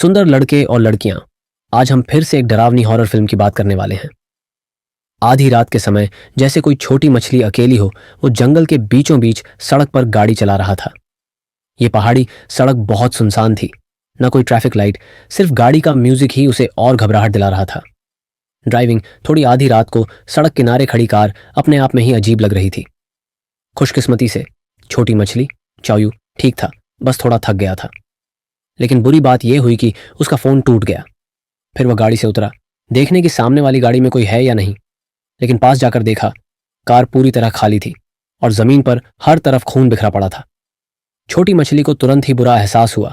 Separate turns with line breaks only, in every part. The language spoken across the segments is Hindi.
सुंदर लड़के और लड़कियां, आज हम फिर से एक डरावनी हॉरर फिल्म की बात करने वाले हैं। आधी रात के समय जैसे कोई छोटी मछली अकेली हो, वो जंगल के बीचों बीच सड़क पर गाड़ी चला रहा था। ये पहाड़ी सड़क बहुत सुनसान थी, न कोई ट्रैफिक लाइट, सिर्फ गाड़ी का म्यूजिक ही उसे और घबराहट दिला रहा था। ड्राइविंग थोड़ी आधी रात को सड़क किनारे खड़ी कार अपने आप में ही अजीब लग रही थी। खुशकिस्मती से छोटी मछली चायू ठीक था, बस थोड़ा थक गया था। लेकिन बुरी बात यह हुई कि उसका फोन टूट गया। फिर वह गाड़ी से उतरा, देखने की सामने वाली गाड़ी में कोई है या नहीं, लेकिन पास जाकर देखा, कार पूरी तरह खाली थी और जमीन पर हर तरफ खून बिखरा पड़ा था। छोटी मछली को तुरंत ही बुरा एहसास हुआ।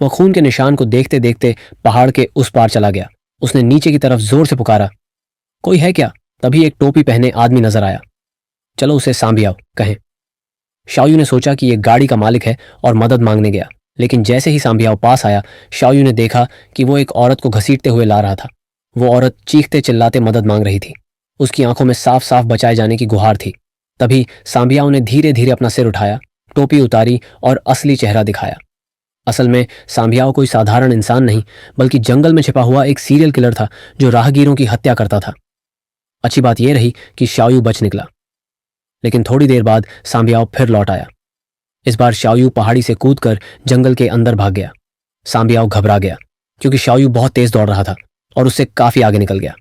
वह खून के निशान को देखते देखते पहाड़ के उस पार चला गया। उसने नीचे की तरफ जोर से पुकारा, कोई है क्या? तभी एक टोपी पहने आदमी नजर आया। चलो उसे सांभियाओ कहें। शाओयू ने सोचा कि यह गाड़ी का मालिक है और मदद मांगने गया, लेकिन जैसे ही सांभियाओ पास आया, शाओयू ने देखा कि वो एक औरत को घसीटते हुए ला रहा था। वो औरत चीखते चिल्लाते मदद मांग रही थी। उसकी आंखों में साफ साफ बचाए जाने की गुहार थी। तभी सांभियाओ ने धीरे धीरे अपना सिर उठाया, टोपी उतारी और असली चेहरा दिखाया। असल में सांभियाओ कोई साधारण इंसान नहीं, बल्कि जंगल में छिपा हुआ एक सीरियल किलर था जो राहगीरों की हत्या करता था। अच्छी बात यह रही कि शाओयू बच निकला, लेकिन थोड़ी देर बाद सांभियाओ फिर लौट आया। इस बार शाओयू पहाड़ी से कूदकर जंगल के अंदर भाग गया। सांभियाओ घबरा गया क्योंकि शाओयू बहुत तेज दौड़ रहा था और उससे काफी आगे निकल गया।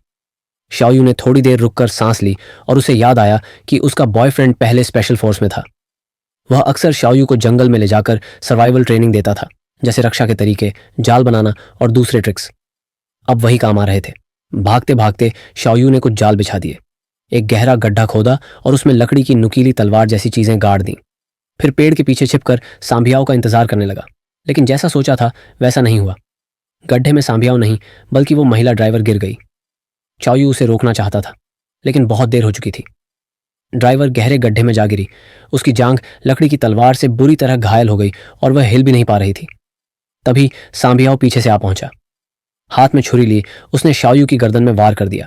शाओयू ने थोड़ी देर रुककर सांस ली और उसे याद आया कि उसका बॉयफ्रेंड पहले स्पेशल फोर्स में था। वह अक्सर शाओयू को जंगल में ले जाकर सर्वाइवल ट्रेनिंग देता था, जैसे रक्षा के तरीके, जाल बनाना और दूसरे ट्रिक्स। अब वही काम आ रहे थे। भागते भागते शाओयू ने कुछ जाल बिछा दिए, एक गहरा गड्ढा खोदा और उसमें लकड़ी की नुकीली तलवार जैसी चीजें गाड़ दी। फिर पेड़ के पीछे छिपकर सांभियाओ का इंतजार करने लगा, लेकिन जैसा सोचा था वैसा नहीं हुआ। गड्ढे में सांभियाओ नहीं, बल्कि वो महिला ड्राइवर गिर गई। शाओयू उसे रोकना चाहता था, लेकिन बहुत देर हो चुकी थी। ड्राइवर गहरे गड्ढे में जा गिरी। उसकी जांघ लकड़ी की तलवार से बुरी तरह घायल हो गई और वह हिल भी नहीं पा रही थी। तभी सांभियाओ पीछे से आ पहुंचा। हाथ में छुरी ली उसने शाओयू की गर्दन में वार कर दिया,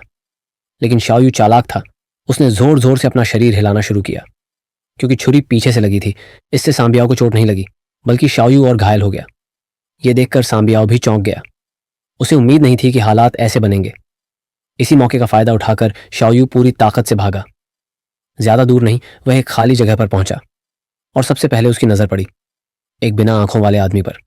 लेकिन शाओयू चालाक था। उसने जोर जोर से अपना शरीर हिलाना शुरू किया। क्योंकि छुरी पीछे से लगी थी, इससे सांभियाओ को चोट नहीं लगी, बल्कि शाओयू और घायल हो गया। यह देखकर सांभियाओ भी चौंक गया। उसे उम्मीद नहीं थी कि हालात ऐसे बनेंगे। इसी मौके का फायदा उठाकर शाओयू पूरी ताकत से भागा। ज्यादा दूर नहीं, वह एक खाली जगह पर पहुंचा और सबसे पहले उसकी नजर पड़ी एक बिना आंखों वाले आदमी पर।